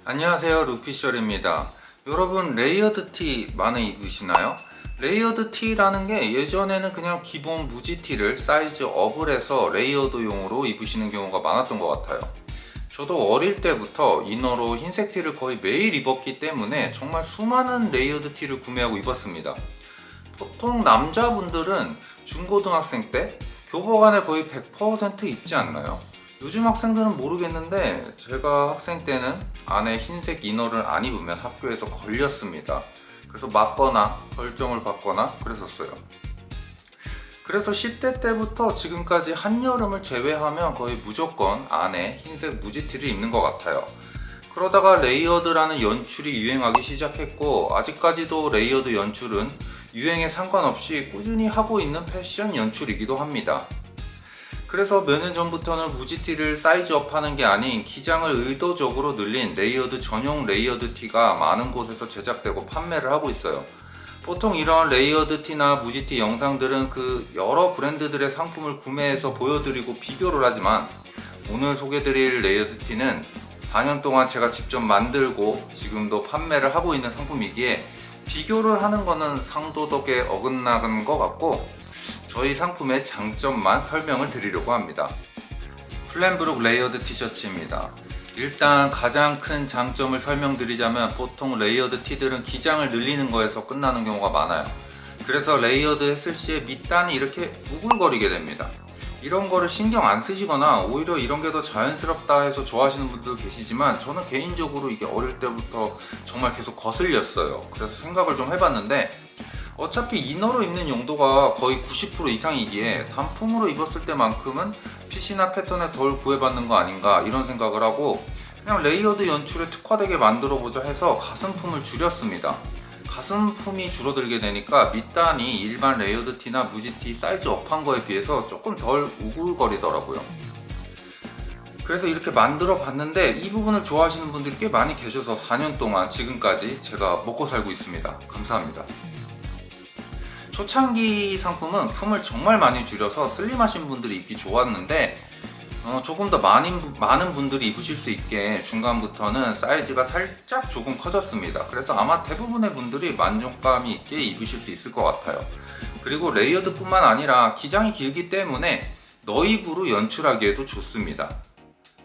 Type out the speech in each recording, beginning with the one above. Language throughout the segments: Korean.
안녕하세요, 루피셜입니다. 여러분, 레이어드 티 많이 입으시나요? 레이어드 티라는 게 예전에는 그냥 기본 무지 티를 사이즈 업을 해서 레이어드용으로 입으시는 경우가 많았던 것 같아요. 저도 어릴 때부터 이너로 흰색 티를 거의 매일 입었기 때문에 정말 수많은 레이어드 티를 구매하고 입었습니다. 보통 남자분들은 중고등학생 때 교복안에 거의 100% 입지 않나요? 요즘 학생들은 모르겠는데 제가 학생 때는 안에 흰색 이너를 안 입으면 학교에서 걸렸습니다. 그래서 맞거나 벌점을 받거나 그랬었어요. 그래서 10대 때부터 지금까지 한여름을 제외하면 거의 무조건 안에 흰색 무지티를 입는 것 같아요. 그러다가 레이어드라는 연출이 유행하기 시작했고, 아직까지도 레이어드 연출은 유행에 상관없이 꾸준히 하고 있는 패션 연출이기도 합니다. 그래서 몇 년 전부터는 무지티를 사이즈업 하는 게 아닌 기장을 의도적으로 늘린 레이어드 전용 레이어드 티가 많은 곳에서 제작되고 판매를 하고 있어요. 보통 이런 레이어드 티나 무지티 영상들은 그 여러 브랜드들의 상품을 구매해서 보여드리고 비교를 하지만, 오늘 소개드릴 레이어드 티는 4년 동안 제가 직접 만들고 지금도 판매를 하고 있는 상품이기에 비교를 하는 거는 상도덕에 어긋나는 것 같고, 저희 상품의 장점만 설명을 드리려고 합니다. 플랜브룩 레이어드 티셔츠입니다. 일단 가장 큰 장점을 설명드리자면, 보통 레이어드 티들은 기장을 늘리는 거에서 끝나는 경우가 많아요. 그래서 레이어드 했을 시에 밑단이 이렇게 우글거리게 됩니다. 이런 거를 신경 안 쓰시거나 오히려 이런 게 더 자연스럽다 해서 좋아하시는 분들도 계시지만, 저는 개인적으로 이게 어릴 때부터 정말 계속 거슬렸어요. 그래서 생각을 좀 해봤는데, 어차피 이너로 입는 용도가 거의 90% 이상이기에 단품으로 입었을 때만큼은 핏이나 패턴에 덜 구애받는 거 아닌가 이런 생각을 하고, 그냥 레이어드 연출에 특화되게 만들어 보자 해서 가슴품을 줄였습니다. 가슴품이 줄어들게 되니까 밑단이 일반 레이어드 티나 무지티 사이즈 업한 거에 비해서 조금 덜 우글거리더라고요. 그래서 이렇게 만들어 봤는데 이 부분을 좋아하시는 분들이 꽤 많이 계셔서 4년 동안 지금까지 제가 먹고 살고 있습니다. 감사합니다. 초창기 상품은 품을 정말 많이 줄여서 슬림하신 분들이 입기 좋았는데, 조금 더 많은 분들이 입으실 수 있게 중간부터는 사이즈가 살짝 조금 커졌습니다. 그래서 아마 대부분의 분들이 만족감이 있게 입으실 수 있을 것 같아요. 그리고 레이어드 뿐만 아니라 기장이 길기 때문에 너입으로 연출하기에도 좋습니다.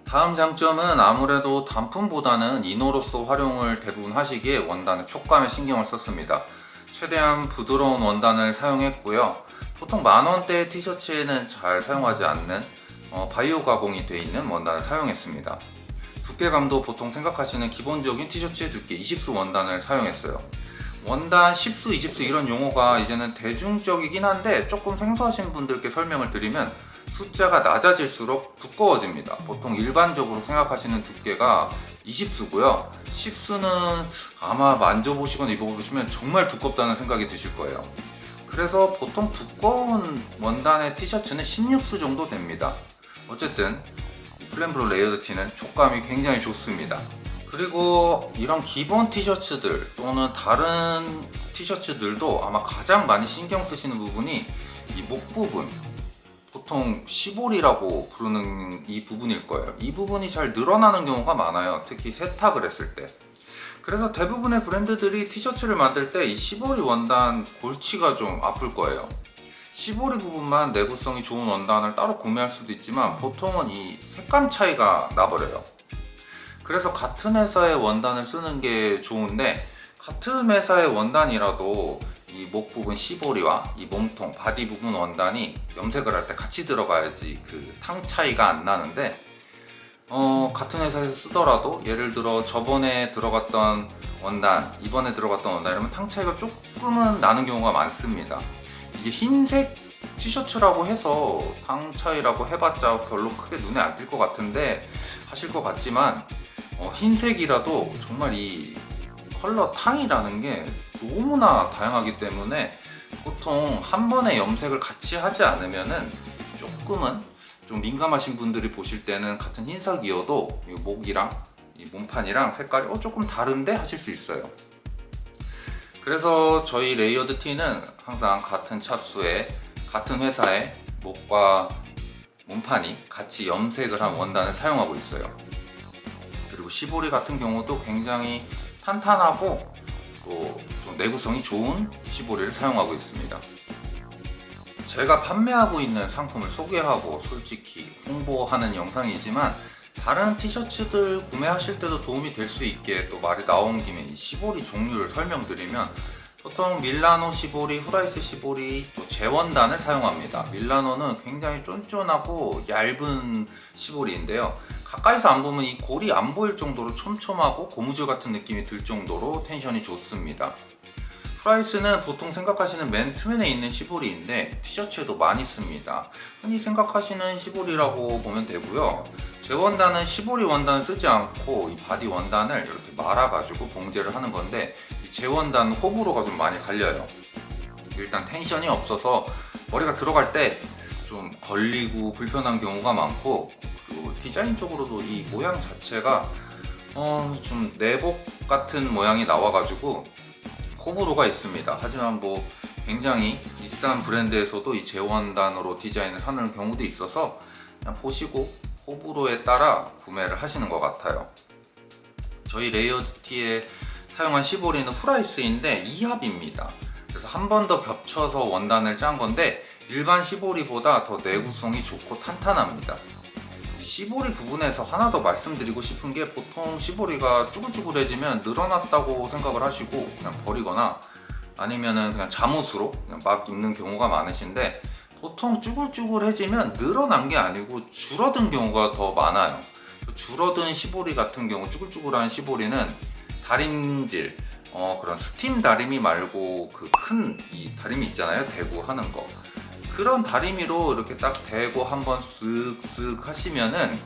다음 장점은 아무래도 단품보다는 이너로서 활용을 대부분 하시기에 원단의 촉감에 신경을 썼습니다. 최대한 부드러운 원단을 사용했고요. 보통 만원대의 티셔츠에는 잘 사용하지 않는 바이오 가공이 되어 있는 원단을 사용했습니다. 두께감도 보통 생각하시는 기본적인 티셔츠의 두께 20수 원단을 사용했어요. 원단 10수, 20수 이런 용어가 이제는 대중적이긴 한데, 조금 생소하신 분들께 설명을 드리면 숫자가 낮아질수록 두꺼워집니다. 보통 일반적으로 생각하시는 두께가 20수고요. 10수는 아마 만져보시거나 입어보시면 정말 두껍다는 생각이 드실 거예요. 그래서 보통 두꺼운 원단의 티셔츠는 16수 정도 됩니다. 어쨌든 플랜브룩 레이어드 티는 촉감이 굉장히 좋습니다. 그리고 이런 기본 티셔츠들 또는 다른 티셔츠들도 아마 가장 많이 신경 쓰시는 부분이 이 목 부분, 보통 시볼이라고 부르는 이 부분일 거예요. 이 부분이 잘 늘어나는 경우가 많아요. 특히 세탁을 했을 때. 그래서 대부분의 브랜드들이 티셔츠를 만들 때 이 시보리 원단 골치가 좀 아플 거예요. 시보리 부분만 내구성이 좋은 원단을 따로 구매할 수도 있지만, 보통은 이 색감 차이가 나버려요. 그래서 같은 회사의 원단을 쓰는 게 좋은데, 같은 회사의 원단이라도 이 목 부분 시보리와 이 몸통, 바디 부분 원단이 염색을 할 때 같이 들어가야지 그 탕 차이가 안 나는데, 같은 회사에서 쓰더라도 예를 들어 저번에 들어갔던 원단, 이번에 들어갔던 원단 이러면 탕 차이가 조금은 나는 경우가 많습니다. 이게 흰색 티셔츠라고 해서 탕 차이라고 해봤자 별로 크게 눈에 안 띌 것 같은데, 하실 것 같지만 흰색이라도 정말 이 컬러 탕이라는 게 너무나 다양하기 때문에 보통 한 번에 염색을 같이 하지 않으면은 조금은 좀 민감하신 분들이 보실 때는 같은 흰색이어도 이 목이랑 이 몸판이랑 색깔이 조금 다른데 하실 수 있어요. 그래서 저희 레이어드 티는 항상 같은 차수에 같은 회사의 목과 몸판이 같이 염색을 한 원단을 사용하고 있어요. 그리고 시보리 같은 경우도 굉장히 탄탄하고 또 좀 내구성이 좋은 시보리를 사용하고 있습니다. 제가 판매하고 있는 상품을 소개하고 솔직히 홍보하는 영상이지만 다른 티셔츠들 구매하실 때도 도움이 될 수 있게 또 말이 나온 김에 이 시보리 종류를 설명드리면 보통 밀라노 시보리, 후라이스 시보리, 또 재원단을 사용합니다. 밀라노는 굉장히 쫀쫀하고 얇은 시보리인데요. 가까이서 안 보면 이 골이 안 보일 정도로 촘촘하고 고무줄 같은 느낌이 들 정도로 텐션이 좋습니다. 프라이스는 보통 생각하시는 맨투맨에 있는 시보리인데 티셔츠에도 많이 씁니다. 흔히 생각하시는 시보리라고 보면 되고요. 재원단은 시보리 원단을 쓰지 않고 이 바디 원단을 이렇게 말아가지고 봉제를 하는 건데 이 재원단 호불호가 좀 많이 갈려요. 일단 텐션이 없어서 머리가 들어갈 때 좀 걸리고 불편한 경우가 많고, 그리고 디자인적으로도 이 모양 자체가 좀 내복 같은 모양이 나와가지고 호불호가 있습니다. 하지만 뭐 굉장히 비싼 브랜드에서도 이 재원단으로 디자인을 하는 경우도 있어서 그냥 보시고 호불호에 따라 구매를 하시는 것 같아요. 저희 레이어드티에 사용한 시보리는 후라이스인데 2합입니다. 그래서 한 번 더 겹쳐서 원단을 짠 건데 일반 시보리보다 더 내구성이 좋고 탄탄합니다. 시보리 부분에서 하나 더 말씀드리고 싶은 게, 보통 시보리가 쭈글쭈글해지면 늘어났다고 생각을 하시고 그냥 버리거나 아니면은 그냥 잠옷으로 그냥 막 입는 경우가 많으신데, 보통 쭈글쭈글해지면 늘어난 게 아니고 줄어든 경우가 더 많아요. 줄어든 시보리 같은 경우, 쭈글쭈글한 시보리는 다림질, 그런 스팀 다리미 말고 그 큰 이 다리미 있잖아요, 대고 하는 거, 그런 다리미로 이렇게 딱 대고 한번 쓱쓱 하시면은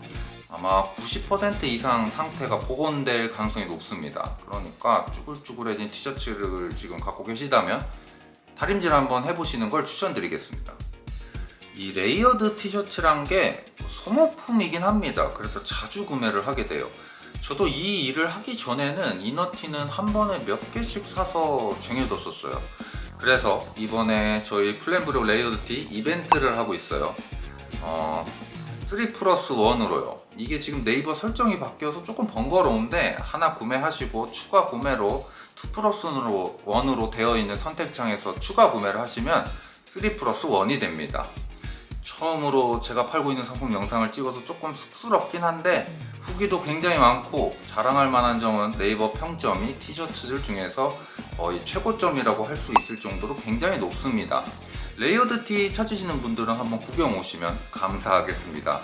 아마 90% 이상 상태가 복원될 가능성이 높습니다. 그러니까 쭈글쭈글해진 티셔츠를 지금 갖고 계시다면 다림질 한번 해보시는 걸 추천드리겠습니다. 이 레이어드 티셔츠란 게 소모품이긴 합니다. 그래서 자주 구매를 하게 돼요. 저도 이 일을 하기 전에는 이너티는 한 번에 몇 개씩 사서 쟁여뒀었어요. 그래서 이번에 저희 플랜브루 레이어드티 이벤트를 하고 있어요. 3+1으로요. 이게 지금 네이버 설정이 바뀌어서 조금 번거로운데 하나 구매하시고 추가 구매로 2+1으로 되어 있는 선택창에서 추가 구매를 하시면 3+1이 됩니다. 처음으로 제가 팔고 있는 상품 영상을 찍어서 조금 쑥스럽긴 한데 후기도 굉장히 많고, 자랑할 만한 점은 네이버 평점이 티셔츠들 중에서 거의 최고점이라고 할 수 있을 정도로 굉장히 높습니다. 레이어드티 찾으시는 분들은 한번 구경 오시면 감사하겠습니다.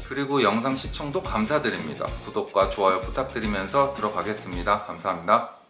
그리고 영상 시청도 감사드립니다. 구독과 좋아요 부탁드리면서 들어가겠습니다. 감사합니다.